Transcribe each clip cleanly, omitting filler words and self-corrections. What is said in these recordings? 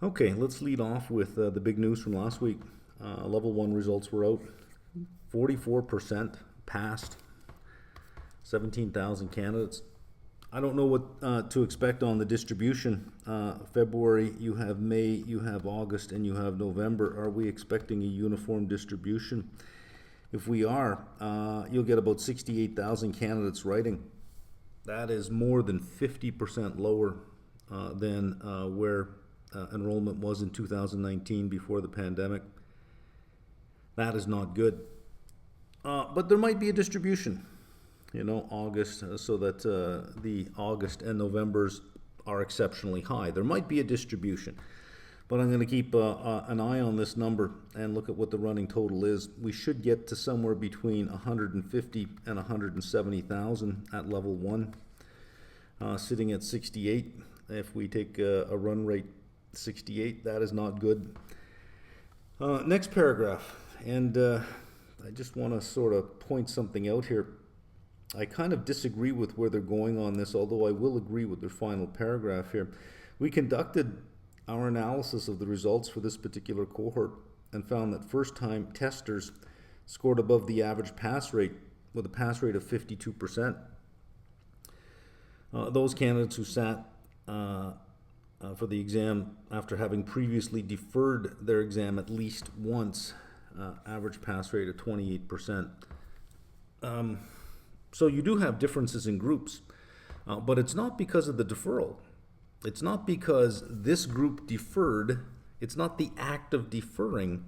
Okay, let's lead off with the big news from last week. Level 1 results were out. 44% passed. 17,000 candidates. I don't know what to expect on the distribution. February, you have May, you have August, and you have November. Are we expecting a uniform distribution? If we are, you'll get about 68,000 candidates writing. That is more than 50% lower than where enrollment was in 2019 before the pandemic. That is not good. But there might be a distribution, August, so that the August and Novembers are exceptionally high. There might be a distribution, but I'm going to keep an eye on this number and look at what the running total is. We should get to somewhere between 150 and 170,000 at level 1, sitting at 68. If we take a run rate 68, that is not good. Next paragraph, and I just want to sort of point something out here. I kind of disagree with where they're going on this, although I will agree with their final paragraph here. We conducted our analysis of the results for this particular cohort and found that first-time testers scored above the average pass rate with a pass rate of 52%. Those candidates who sat for the exam after having previously deferred their exam at least once, average pass rate of 28%. So you do have differences in groups, but it's not because of the deferral. It's not because this group deferred. It's not the act of deferring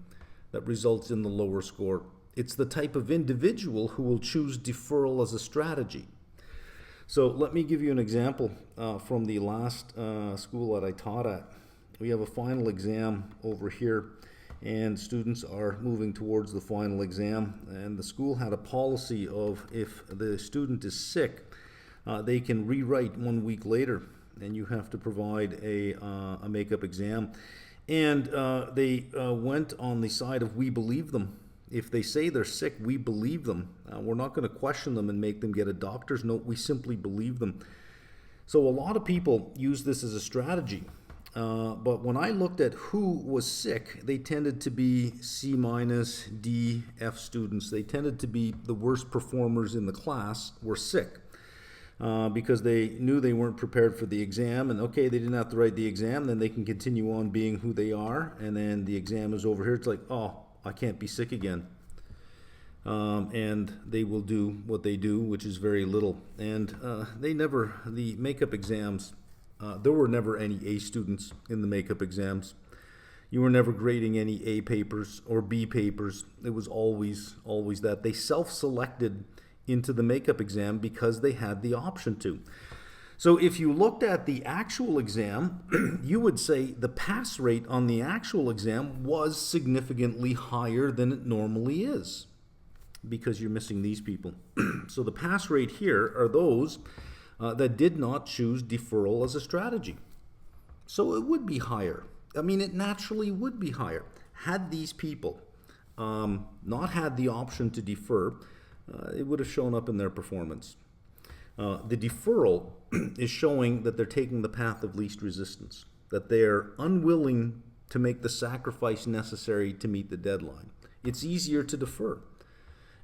that results in the lower score. It's the type of individual who will choose deferral as a strategy. So let me give you an example from the last school that I taught at. We have a final exam over here, and students are moving towards the final exam, and the school had a policy of if the student is sick, they can rewrite 1 week later, and you have to provide a makeup exam. And they went on the side of we believe them. If they say they're sick, we believe them. We're not going to question them and make them get a doctor's note. We simply believe them. So a lot of people use this as a strategy. But when I looked at who was sick, they tended to be C-, D, F students. They tended to be the worst performers in the class were sick because they knew they weren't prepared for the exam. And okay, they didn't have to write the exam. Then they can continue on being who they are. And then the exam is over here. It's like, oh, I can't be sick again. And they will do what they do, which is very little. And the makeup exams, there were never any A students in the makeup exams. You were never grading any A papers or B papers. It was always that. They self-selected into the makeup exam because they had the option to. So if you looked at the actual exam, you would say the pass rate on the actual exam was significantly higher than it normally is because you're missing these people. So the pass rate here are those that did not choose deferral as a strategy. So it would be higher. I mean, it naturally would be higher. Had these people not had the option to defer, it would have shown up in their performance. The deferral is showing that they're taking the path of least resistance, that they're unwilling to make the sacrifice necessary to meet the deadline. It's easier to defer.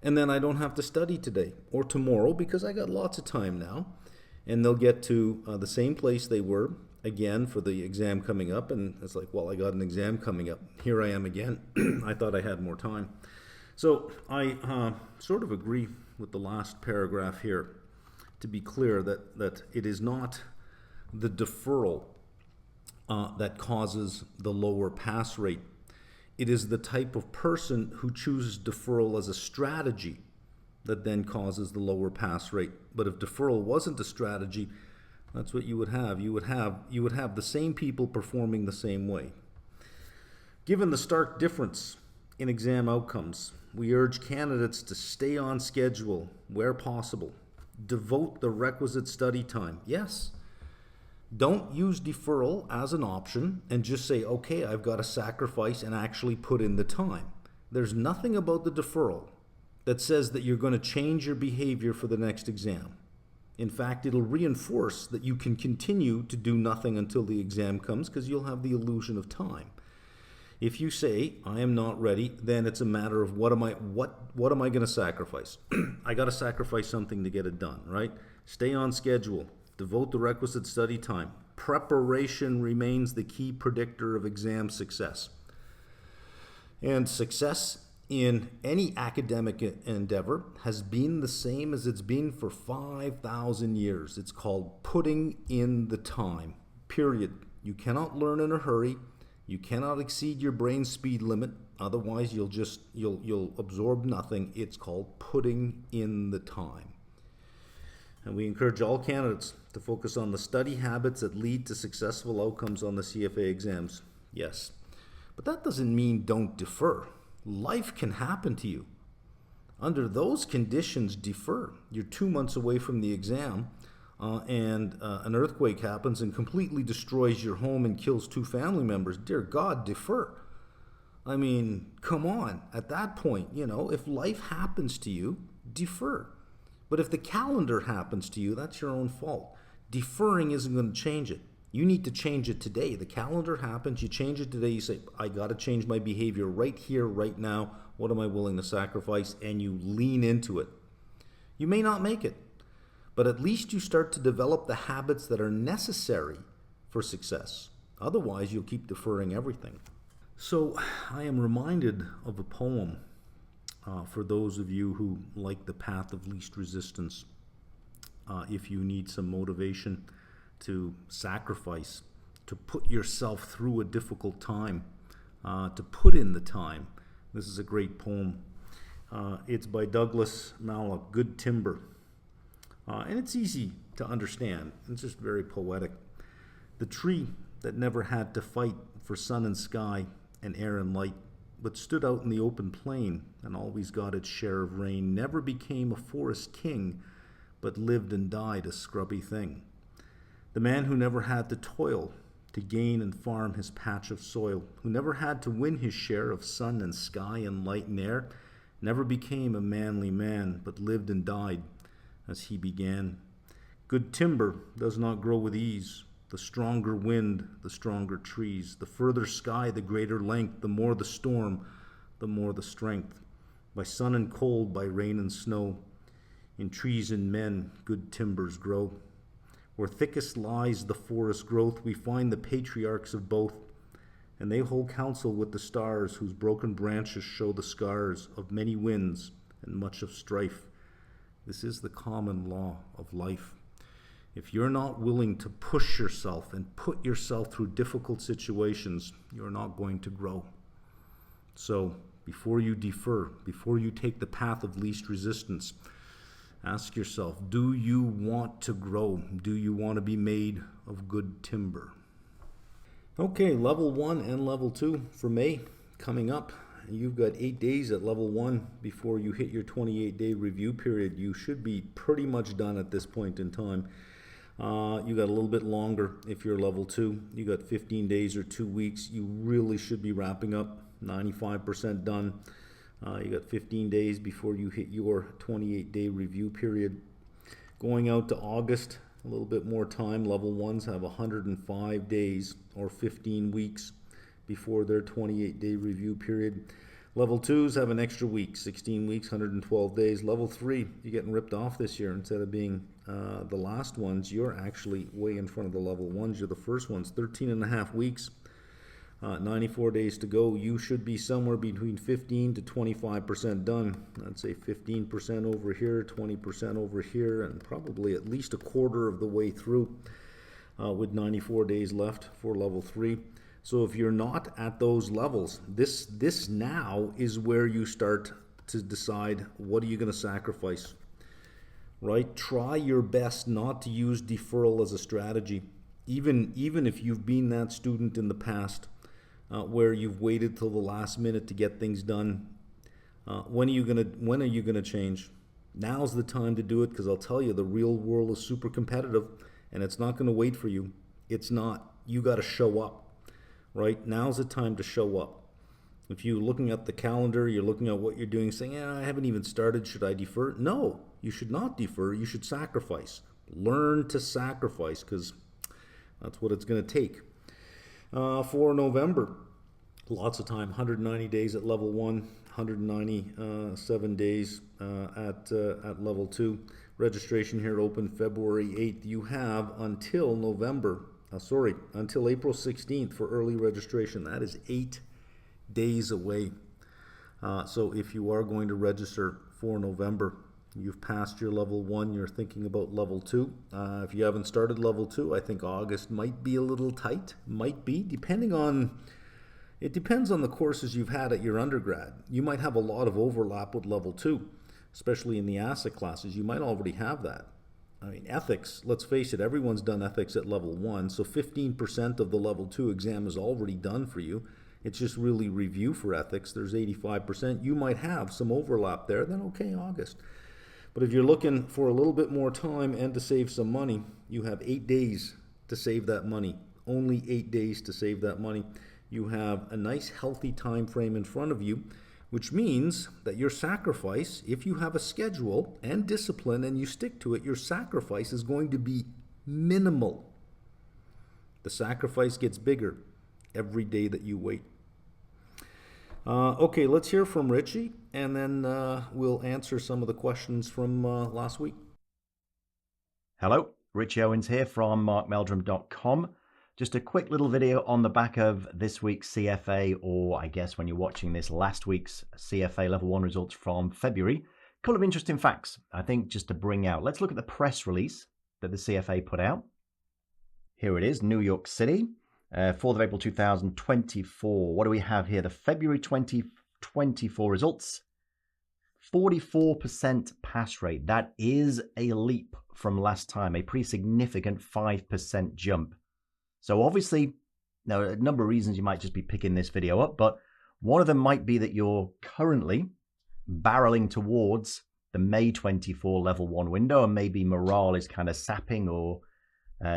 And then I don't have to study today or tomorrow because I got lots of time now. And they'll get to the same place they were again for the exam coming up. And it's like, well, I got an exam coming up. Here I am again. I thought I had more time. So I sort of agree with the last paragraph here. To be clear that it is not the deferral that causes the lower pass rate. It is the type of person who chooses deferral as a strategy that then causes the lower pass rate. But if deferral wasn't a strategy, that's what you would have. You would have the same people performing the same way. Given the stark difference in exam outcomes, we urge candidates to stay on schedule where possible. Devote the requisite study time. Yes. Don't use deferral as an option and just say, okay, I've got to sacrifice and actually put in the time. There's nothing about the deferral that says that you're going to change your behavior for the next exam. In fact, it'll reinforce that you can continue to do nothing until the exam comes because you'll have the illusion of time. If you say, I am not ready, then it's a matter of what am I going to sacrifice? I got to sacrifice something to get it done, right? Stay on schedule. Devote the requisite study time. Preparation remains the key predictor of exam success. And success in any academic endeavor has been the same as it's been for 5,000 years. It's called putting in the time, period. You cannot learn in a hurry. You cannot exceed your brain speed limit. Otherwise, you'll absorb nothing. It's called putting in the time. And we encourage all candidates to focus on the study habits that lead to successful outcomes on the CFA exams. Yes, but that doesn't mean don't defer. Life can happen to you. Under those conditions, defer. You're 2 months away from the exam, and an earthquake happens and completely destroys your home and kills 2 family members. Dear God, defer. I mean, come on. At that point, if life happens to you, defer. But if the calendar happens to you, that's your own fault. Deferring isn't going to change it. You need to change it today. The calendar happens, you change it today, you say, I got to change my behavior right here, right now. What am I willing to sacrifice? And you lean into it. You may not make it, but at least you start to develop the habits that are necessary for success. Otherwise, you'll keep deferring everything. So I am reminded of a poem for those of you who like the path of least resistance. If you need some motivation to sacrifice, to put yourself through a difficult time, to put in the time, this is a great poem. It's by Douglas Malloch, Good Timber. And it's easy to understand. It's just very poetic. The tree that never had to fight for sun and sky and air and light, but stood out in the open plain and always got its share of rain, never became a forest king, but lived and died a scrubby thing. The man who never had to toil to gain and farm his patch of soil, who never had to win his share of sun and sky and light and air, never became a manly man, but lived and died as he began. Good timber does not grow with ease. The stronger wind, the stronger trees. The further sky, the greater length. The more the storm, the more the strength. By sun and cold, by rain and snow, in trees and men, good timbers grow. Where thickest lies the forest growth, we find the patriarchs of both, and they hold counsel with the stars, whose broken branches show the scars of many winds and much of strife. This is the common law of life. If you're not willing to push yourself and put yourself through difficult situations, you're not going to grow. So before you defer, before you take the path of least resistance, ask yourself, do you want to grow? Do you want to be made of good timber? Okay, level 1 and level 2 for May coming up. You've got 8 days at level 1 before you hit your 28-day review period. You should be pretty much done at this point in time. You got a little bit longer if you're level 2. You got 15 days or 2 weeks. You really should be wrapping up, 95% done. You got 15 days before you hit your 28-day review period. Going out to August, a little bit more time. Level 1s have 105 days or 15 weeks before their 28-day review period. Level 2s have an extra week, 16 weeks, 112 days. Level 3, you're getting ripped off this year. Instead of being the last ones, you're actually way in front of the level 1s. You're the first ones, 13 and a half weeks. 94 days to go. You should be somewhere between 15 to 25% done. I'd say 15% over here, 20% over here, and probably at least a quarter of the way through with 94 days left for level 3. So if you're not at those levels, this now is where you start to decide what are you going to sacrifice, right? Try your best not to use deferral as a strategy, even if you've been that student in the past. Where you've waited till the last minute to get things done. When are you gonna change? Now's the time to do it, because I'll tell you, the real world is super competitive, and it's not gonna wait for you. It's not. You got to show up, right? Now's the time to show up. If you're looking at the calendar, you're looking at what you're doing, saying, I haven't even started. Should I defer? No, you should not defer. You should sacrifice. Learn to sacrifice, because that's what it's going to take. For November, lots of time, 190 days at level 1, 197 days at level 2. Registration here open February 8th. You have until until April 16th for early registration. That is 8 days away. So if you are going to register for November, you've passed your level 1, you're thinking about level 2. If you haven't started level 2, I think August might be a little tight. Might be, it depends on the courses you've had at your undergrad. You might have a lot of overlap with level 2, especially in the asset classes. You might already have that. I mean, ethics, let's face it, everyone's done ethics at level 1, so 15% of the level 2 exam is already done for you. It's just really review for ethics. There's 85%. You might have some overlap there, then okay, August. But if you're looking for a little bit more time and to save some money, you have 8 days to save that money. Only 8 days to save that money. You have a nice healthy time frame in front of you, which means that your sacrifice, if you have a schedule and discipline and you stick to it, your sacrifice is going to be minimal. The sacrifice gets bigger every day that you wait. Okay, let's hear from Richie, and then we'll answer some of the questions from last week. Hello, Richie Owens here from markmeldrum.com. Just a quick little video on the back of this week's CFA, or I guess when you're watching this, last week's CFA Level 1 results from February. A couple of interesting facts, I think, just to bring out. Let's look at the press release that the CFA put out. Here it is, New York City, 4th of April 2024. What do we have here? The February 2024 results. 44% pass rate. That is a leap from last time, a pretty significant 5% jump. So obviously, now a number of reasons you might just be picking this video up, but one of them might be that you're currently barreling towards the May 24 level 1 window, and maybe morale is kind of sapping, or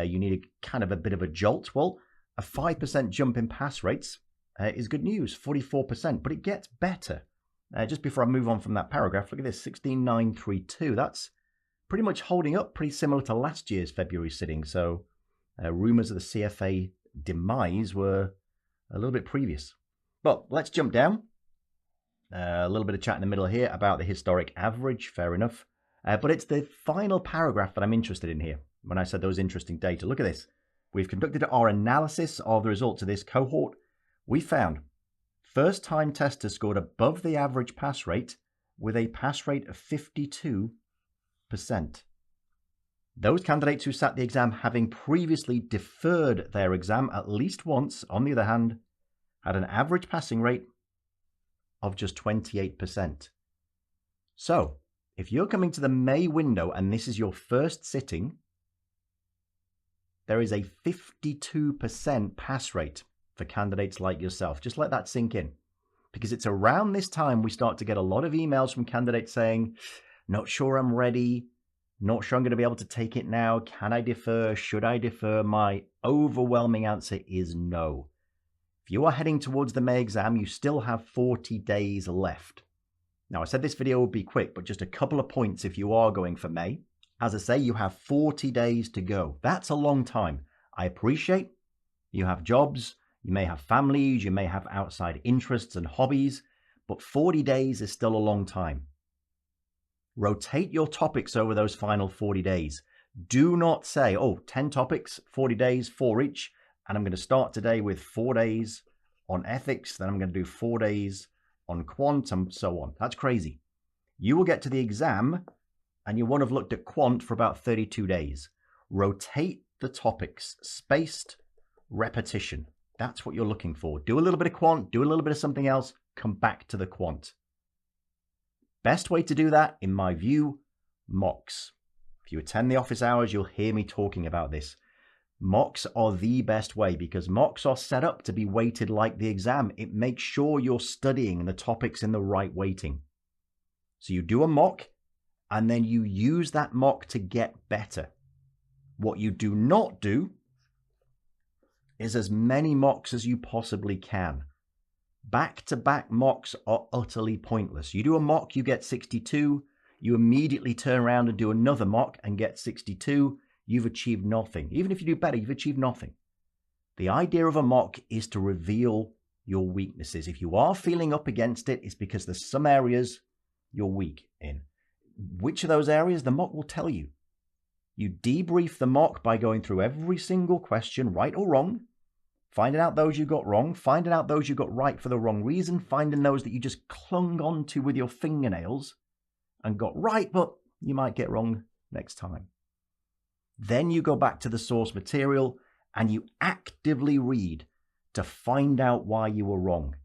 you need a bit of a jolt. Well, a 5% jump in pass rates is good news, 44%, but it gets better. Just before I move on from that paragraph, look at this, 16932. That's pretty much holding up, pretty similar to last year's February sitting. So rumors of the CFA demise were a little bit previous. But let's jump down. A little bit of chat in the middle here about the historic average, fair enough. But it's the final paragraph that I'm interested in here. When I said those interesting data, look at this. We've conducted our analysis of the results of this cohort. We found first-time testers scored above the average pass rate with a pass rate of 52%. Those candidates who sat the exam having previously deferred their exam at least once, on the other hand, had an average passing rate of just 28%. So, if you're coming to the May window and this is your first sitting, there is a 52% pass rate for candidates like yourself. Just let that sink in. Because it's around this time we start to get a lot of emails from candidates saying, not sure I'm ready, not sure I'm going to be able to take it now. Can I defer? Should I defer? My overwhelming answer is no. If you are heading towards the May exam, you still have 40 days left. Now, I said this video would be quick, but just a couple of points if you are going for May. As I say, you have 40 days to go. That's a long time. I appreciate you have jobs, you may have families, you may have outside interests and hobbies, but 40 days is still a long time. Rotate your topics over those final 40 days. Do not say, 10 topics, 40 days, 4 each, and I'm going to start today with 4 days on ethics, then I'm going to do 4 days on quant, and so on. That's crazy. You will get to the exam, and you won't have looked at quant for about 32 days. Rotate the topics, spaced repetition. That's what you're looking for. Do a little bit of quant, do a little bit of something else, come back to the quant. Best way to do that, in my view, mocks. If you attend the office hours, you'll hear me talking about this. Mocks are the best way because mocks are set up to be weighted like the exam. It makes sure you're studying the topics in the right weighting. So you do a mock and then you use that mock to get better. What you do not do is as many mocks as you possibly can. Back-to-back mocks are utterly pointless. You do a mock, you get 62, you immediately turn around and do another mock and get 62, you've achieved nothing. Even if you do better, you've achieved nothing. The idea of a mock is to reveal your weaknesses. If you are feeling up against it, it's because there's some areas you're weak in. Which of those areas? The mock will tell you. You debrief the mock by going through every single question, right or wrong, finding out those you got wrong, finding out those you got right for the wrong reason, finding those that you just clung onto with your fingernails and got right, but you might get wrong next time. Then you go back to the source material and you actively read to find out why you were wrong.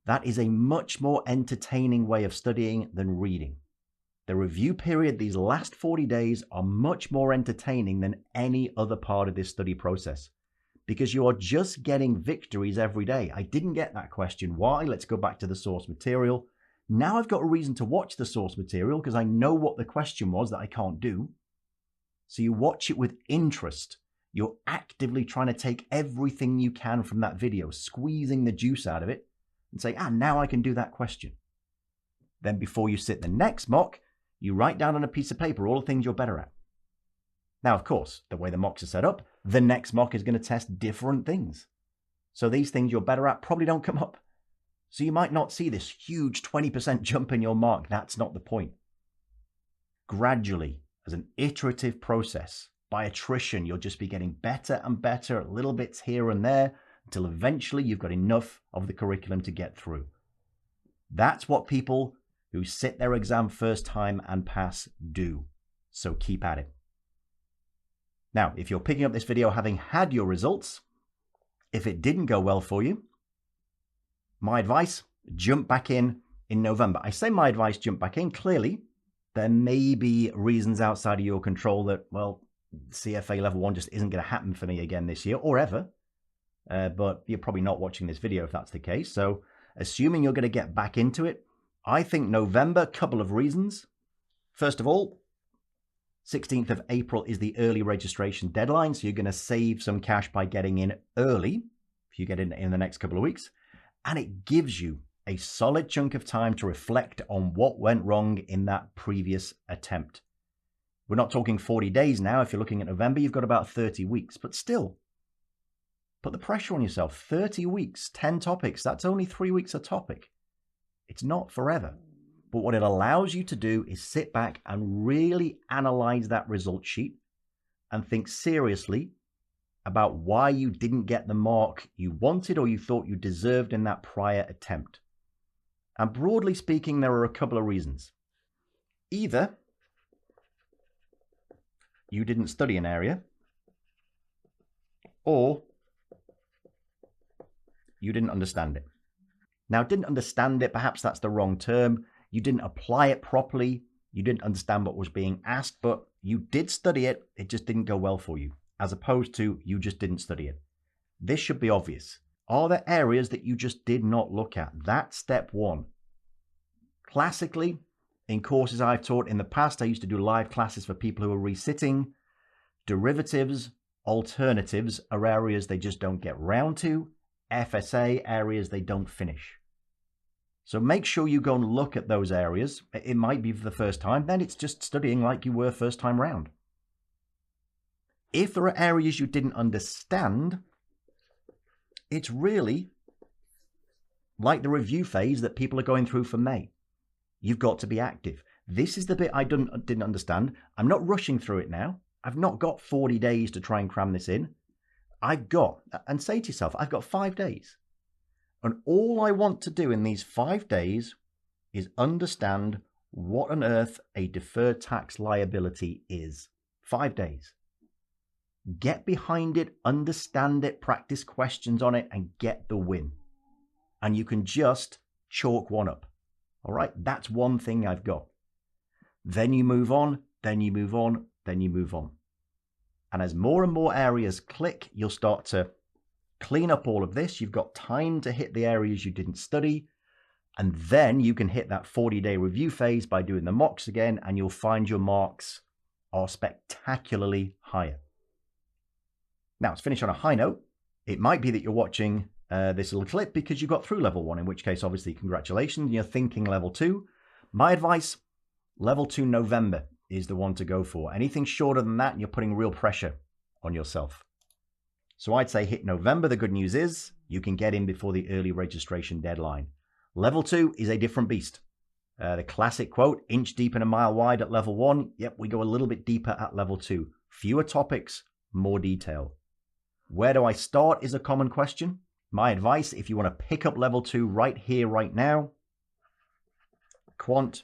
That is a much more entertaining way of studying than reading. The review period, these last 40 days, are much more entertaining than any other part of this study process because you are just getting victories every day. I didn't get that question. Why? Let's go back to the source material. Now I've got a reason to watch the source material because I know what the question was that I can't do. So you watch it with interest. You're actively trying to take everything you can from that video, squeezing the juice out of it and say, now I can do that question. Then before you sit the next mock, you write down on a piece of paper all the things you're better at. Now, of course, the way the mocks are set up, the next mock is going to test different things. So these things you're better at probably don't come up. So you might not see this huge 20% jump in your mark. That's not the point. Gradually, as an iterative process, by attrition, you'll just be getting better and better at little bits here and there until eventually you've got enough of the curriculum to get through. That's what people who sit their exam first time and pass do. So keep at it. Now, if you're picking up this video having had your results, if it didn't go well for you, my advice, jump back in November. I say my advice, jump back in. Clearly, there may be reasons outside of your control that, well, CFA level 1 just isn't going to happen for me again this year or ever. But you're probably not watching this video if that's the case. So assuming you're going to get back into it, I think November, couple of reasons. First of all, 16th of April is the early registration deadline. So you're going to save some cash by getting in early if you get in the next couple of weeks. And it gives you a solid chunk of time to reflect on what went wrong in that previous attempt. We're not talking 40 days now. If you're looking at November, you've got about 30 weeks, but still put the pressure on yourself. 30 weeks, 10 topics. That's only 3 weeks a topic. It's not forever. But what it allows you to do is sit back and really analyze that result sheet and think seriously about why you didn't get the mark you wanted or you thought you deserved in that prior attempt. And broadly speaking, there are a couple of reasons. Either you didn't study an area, or you didn't understand it. Now, didn't understand it, perhaps that's the wrong term. You didn't apply it properly. You didn't understand what was being asked, but you did study it. It just didn't go well for you, as opposed to you just didn't study it. This should be obvious. Are there areas that you just did not look at? That's step one. Classically, in courses I've taught in the past, I used to do live classes for people who are resitting. Derivatives, alternatives are areas they just don't get round to. FSA, areas they don't finish. So make sure you go and look at those areas. It might be for the first time, then it's just studying like you were first time round. If there are areas you didn't understand, it's really like the review phase that people are going through for May. You've got to be active. This is the bit I didn't understand. I'm not rushing through it now. I've not got 40 days to try and cram this in. And say to yourself, I've got 5 days. And all I want to do in these 5 days is understand what on earth a deferred tax liability is. 5 days. Get behind it, understand it, practice questions on it, and get the win. And you can just chalk one up. All right, that's one thing I've got. Then you move on, then you move on, then you move on. And as more and more areas click, you'll start to clean up all of this. You've got time to hit the areas you didn't study. And then you can hit that 40-day review phase by doing the mocks again, and you'll find your marks are spectacularly higher. Now, to finish on a high note, it might be that you're watching this little clip because you got through level 1, in which case, obviously, congratulations, you're thinking level 2. My advice, Level 2 November is the one to go for. Anything shorter than that, you're putting real pressure on yourself. So I'd say hit November. The good news is you can get in before the early registration deadline. Level 2 is a different beast. The classic quote, inch deep and a mile wide at level 1. Yep, we go a little bit deeper at level 2. Fewer topics, more detail. Where do I start is a common question. My advice, if you want to pick up level 2 right here, right now, quant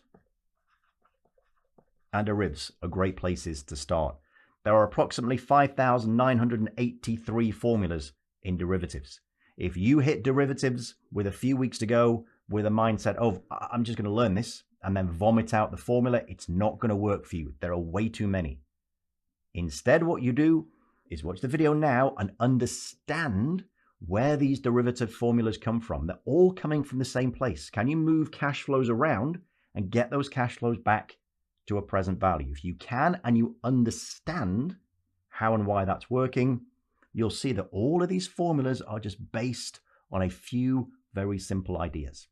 and derivatives are great places to start. There are approximately 5,983 formulas in derivatives. If you hit derivatives with a few weeks to go with a mindset of, I'm just going to learn this, and then vomit out the formula, it's not going to work for you. There are way too many. Instead, what you do is watch the video now and understand where these derivative formulas come from. They're all coming from the same place. Can you move cash flows around and get those cash flows back to a present value? If you can and you understand how and why that's working, you'll see that all of these formulas are just based on a few very simple ideas.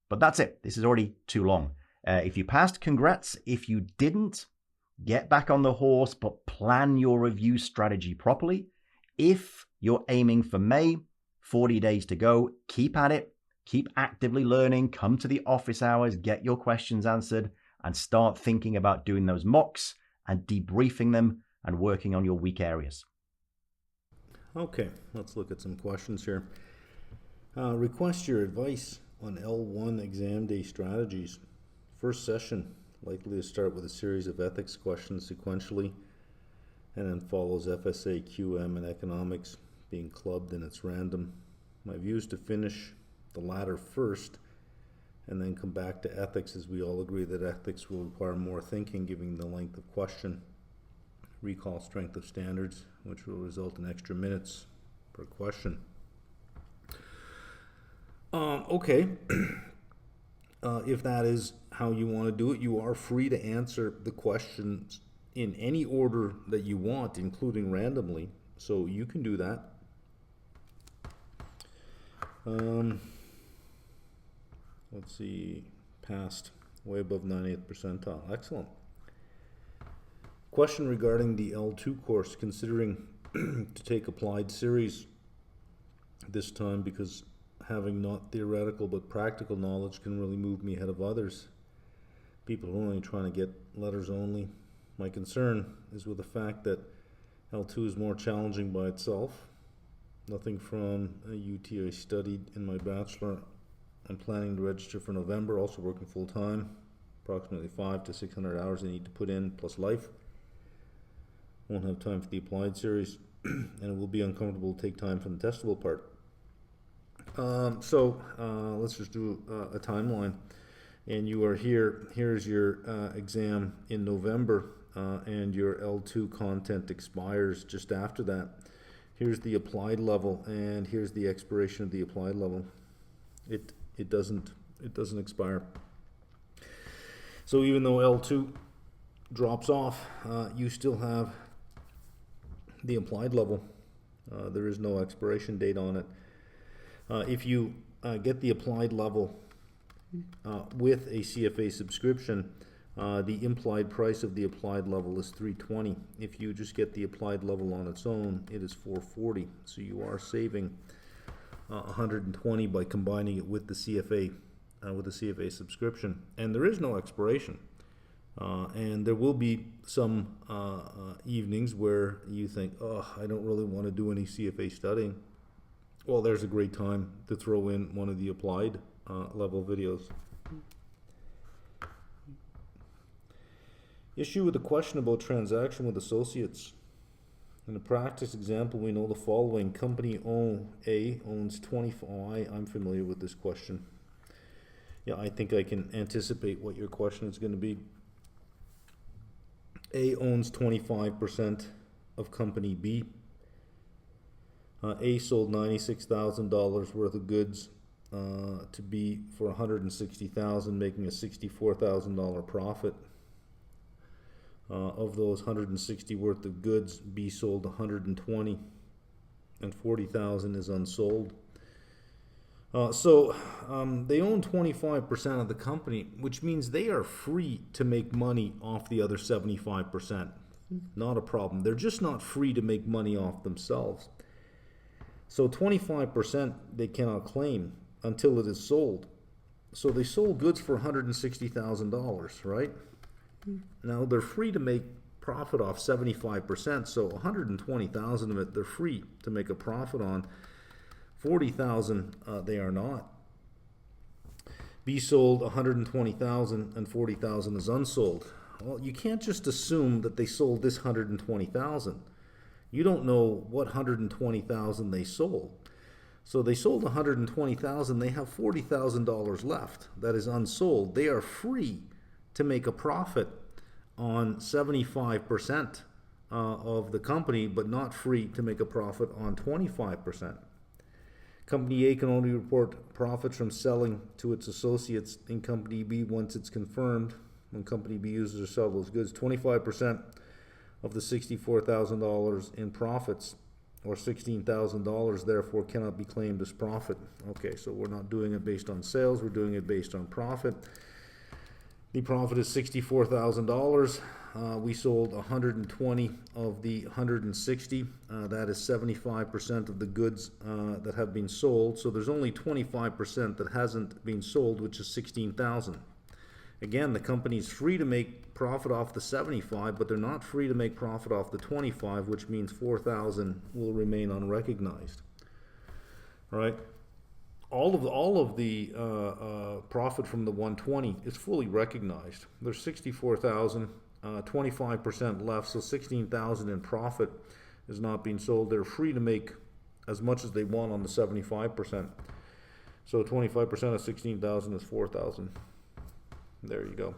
But that's it. This is already too long. If you passed, congrats. If you didn't, get back on the horse, but plan your review strategy properly. If you're aiming for May, 40 days to go, keep at it. Keep actively learning. Come to the office hours, get your questions answered, and start thinking about doing those mocks and debriefing them and working on your weak areas. Okay, let's look at some questions here. Request your advice on L1 exam day strategies. First session, likely to start with a series of ethics questions sequentially, and then follows FSA, QM, and economics being clubbed and it's random. My view is to finish the latter first and then come back to ethics, as we all agree that ethics will require more thinking given the length of question. Recall strength of standards, which will result in extra minutes per question. Okay. If that is how you want to do it, you are free to answer the questions in any order that you want, including randomly. So you can do that. Let's see, passed, way above 90th percentile. Excellent. Question regarding the L2 course, considering to take applied series this time because having not theoretical but practical knowledge can really move me ahead of others. People are only trying to get letters only. My concern is with the fact that L2 is more challenging by itself. Nothing from a UT I studied in my bachelor. I'm planning to register for November, also working full time. Approximately 500 to 600 hours I need to put in, plus life. Won't have time for the applied series, and it will be uncomfortable to take time from the testable part. Let's just do a timeline. And you are here. Here's your exam in November, and your L2 content expires just after that. Here's the applied level, and here's the expiration of the applied level. It doesn't expire. So even though L2 drops off, you still have the applied level. There is no expiration date on it. If you get the applied level with a CFA subscription, the implied price of the applied level is $320. If you just get the applied level on its own, it is $440. So you are saving $120 by combining it with the CFA subscription. And there is no expiration. And there will be some evenings where you think, I don't really want to do any CFA studying. Well, there's a great time to throw in one of the applied level videos. Issue with the question about transaction with associates. In a practice example, we know the following. Company A owns 25. I'm familiar with this question. Yeah, I think I can anticipate what your question is going to be. A owns 25% of company B. A sold $96,000 worth of goods to B for $160,000, making a $64,000 profit. Of those 160 worth of goods, B sold 120, and 40,000 is unsold. They own 25% of the company, which means they are free to make money off the other 75%. Not a problem. They're just not free to make money off themselves. So 25% they cannot claim until it is sold. So they sold goods for $160,000, right? Now they're free to make profit off 75%, so 120,000 of it they're free to make a profit on. 40,000 they are not. B sold 120,000 and 40,000 is unsold. Well, you can't just assume that they sold this 120,000. You don't know what 120,000 they sold. So they sold 120,000, they have $40,000 left that is unsold. They are free to make a profit on 75% of the company, but not free to make a profit on 25%. Company A can only report profits from selling to its associates in Company B once it's confirmed. When Company B uses or sells those goods, 25% of the $64,000 in profits, or $16,000, therefore cannot be claimed as profit. Okay, so we're not doing it based on sales, we're doing it based on profit. The profit is $64,000. We sold 120 of the 160. That is 75% of the goods that have been sold. So there's only 25% that hasn't been sold, which is 16,000. Again, the company is free to make profit off the 75, but they're not free to make profit off the 25, which means 4,000 will remain unrecognized. All right. All of the profit from the 120 is fully recognized. There's 64,000, 25% left, so 16,000 in profit is not being sold. They're free to make as much as they want on the 75%. So 25% of 16,000 is 4,000. There you go.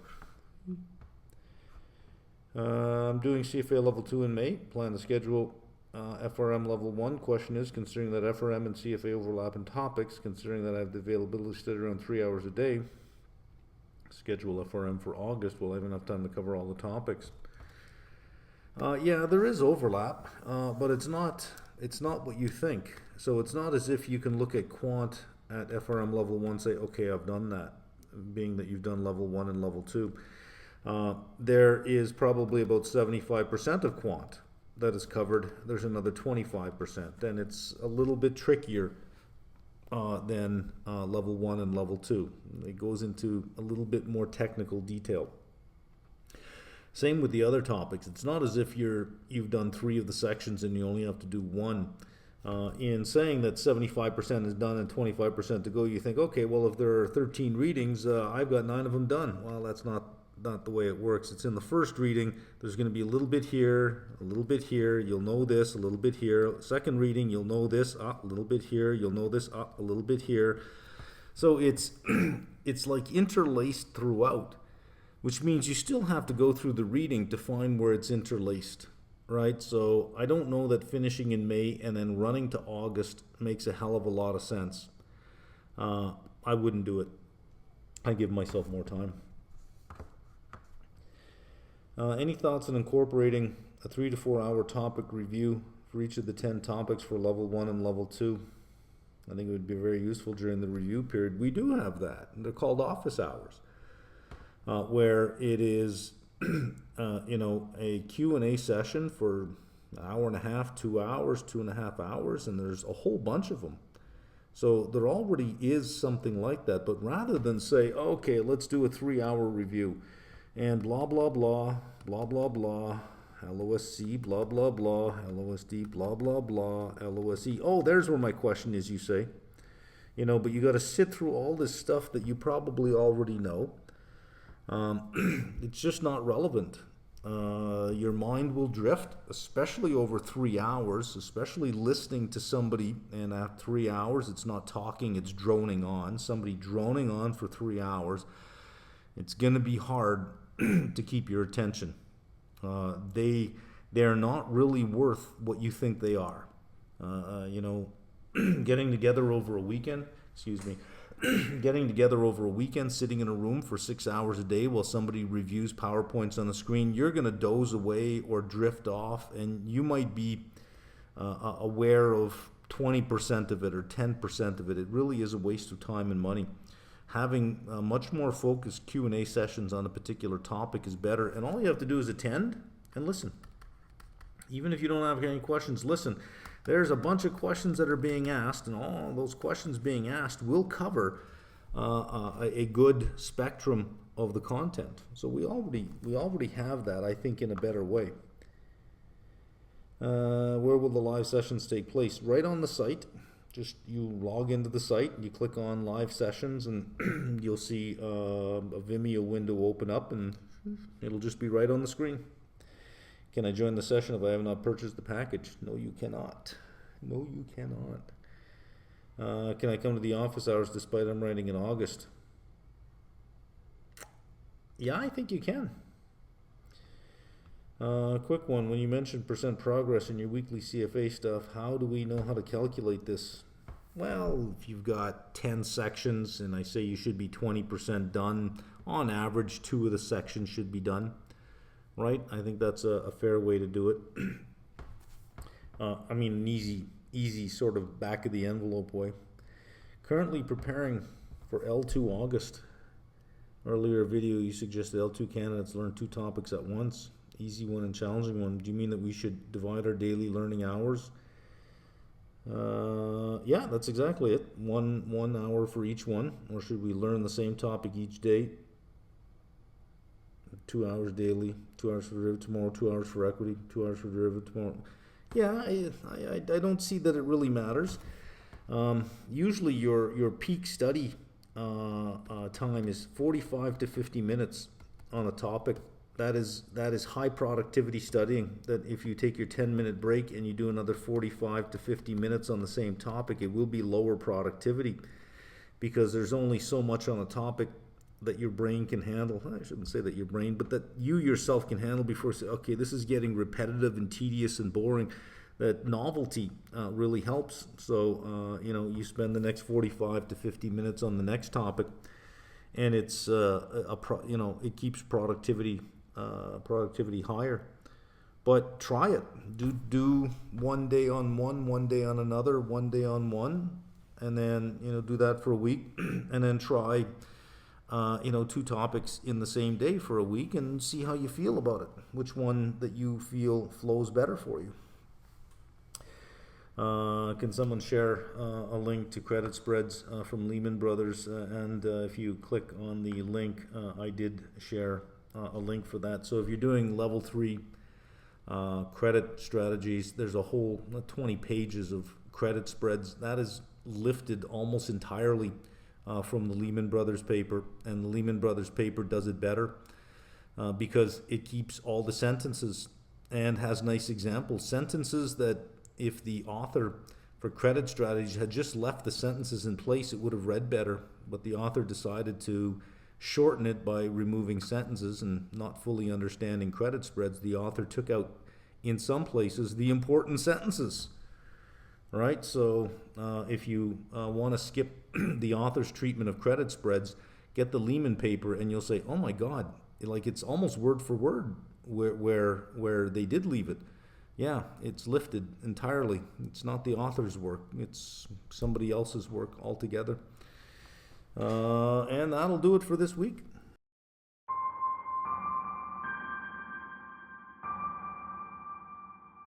I'm doing CFA level 2 in May. Plan to schedule FRM level 1. Question is, considering that FRM and CFA overlap in topics, considering that I have the availability study around 3 hours a day, schedule FRM for August. Will I have enough time to cover all the topics? Yeah, there is overlap, but it's not what you think. So it's not as if you can look at quant at FRM level 1, say, okay, I've done that, being that you've done level 1 and level 2. There is probably about 75% of quant that is covered. There's another 25%, and it's a little bit trickier than level 1 and level 2. It goes into a little bit more technical detail. Same with the other topics. It's not as if you've done 3 of the sections and you only have to do 1. In saying that 75% is done and 25% to go, you think, okay, well, if there are 13 readings, I've got 9 of them done. Well, that's not the way it works. It's in the first reading, there's going to be a little bit here, a little bit here, you'll know this, a little bit here. Second reading, you'll know this, a little bit here, you'll know this, a little bit here. So it's it's like interlaced throughout, which means you still have to go through the reading to find where it's interlaced, right? So I don't know that finishing in May and then running to August makes a hell of a lot of sense. I wouldn't do it. I give myself more time. Any thoughts on incorporating a 3 to 4 hour topic review for each of the 10 topics for level 1 and level 2? I think it would be very useful during the review period. We do have that. They're called office hours, where it is a Q&A session for an hour and a half, 2 hours, 2.5 hours, and there's a whole bunch of them. So there already is something like that. But rather than say, okay, let's do a 3-hour review, and blah, blah, blah, blah, blah, blah, LOSC, blah, blah, blah, LOSD, blah, blah, blah, LOSE. Oh, there's where my question is, you say. But you got to sit through all this stuff that you probably already know. It's just not relevant. Your mind will drift, especially over 3 hours, especially listening to somebody, and at 3 hours, it's not talking, it's droning on. Somebody droning on for 3 hours. It's going to be hard to keep your attention. They're not really worth what you think they are. Getting together over a weekend, sitting in a room for 6 hours a day while somebody reviews PowerPoints on the screen, you're going to doze away or drift off, and you might be aware of 20% of it or 10% of it. It really is a waste of time and money. Having much more focused Q&A sessions on a particular topic is better, and all you have to do is attend and listen. Even if you don't have any questions, listen. There's a bunch of questions that are being asked, and all those questions being asked will cover a good spectrum of the content. So we already have that, I think, in a better way. Where will the live sessions take place? Right on the site. Just you log into the site, you click on live sessions, and you'll see a Vimeo window open up, and it'll just be right on the screen. Can I join the session if I have not purchased the package? No, you cannot. No, you cannot. Can I come to the office hours despite I'm writing in August? Yeah, I think you can. Quick one. When you mentioned percent progress in your weekly CFA stuff, how do we know how to calculate this? Well, if you've got 10 sections and I say you should be 20% done, on average 2 of the sections should be done, right? I think that's a fair way to do it. I mean, an easy sort of back of the envelope way. Currently preparing for L2 August. Earlier video you suggested L2 candidates learn 2 topics at once. Easy one and challenging one. Do you mean that we should divide our daily learning hours? Yeah, that's exactly it. One hour for each one. Or should we learn the same topic each day? 2 hours daily, 2 hours for derivative tomorrow, 2 hours for equity, 2 hours for derivative tomorrow. Yeah, I don't see that it really matters. Usually your peak study time is 45 to 50 minutes on a topic. That is high productivity studying. That if you take your 10-minute break and you do another 45 to 50 minutes on the same topic, it will be lower productivity because there's only so much on a topic that your brain can handle. I shouldn't say that your brain, but that you yourself can handle before you say, okay, this is getting repetitive and tedious and boring. That novelty really helps. So, you spend the next 45 to 50 minutes on the next topic, and it's, it keeps productivity higher. But try it. Do 1 day on one day on another, 1 day on one, and then, do that for a week, and then try 2 topics in the same day for a week and see how you feel about it. Which one that you feel flows better for you. Can someone share a link to credit spreads from Lehman Brothers? And if you click on the link, I did share a link for that. So if you're doing level 3 credit strategies, there's a whole 20 pages of credit spreads. That is lifted almost entirely from the Lehman Brothers paper, and the Lehman Brothers paper does it better because it keeps all the sentences and has nice examples. Sentences that if the author for credit strategies had just left the sentences in place, it would have read better, but the author decided to shorten it by removing sentences and not fully understanding credit spreads. The author took out, in some places, the important sentences. Right, so if you want to skip the author's treatment of credit spreads, get the Lehman paper, and you'll say, "Oh my God, like it's almost word for word where they did leave it." Yeah, it's lifted entirely. It's not the author's work; it's somebody else's work altogether. And that'll do it for this week.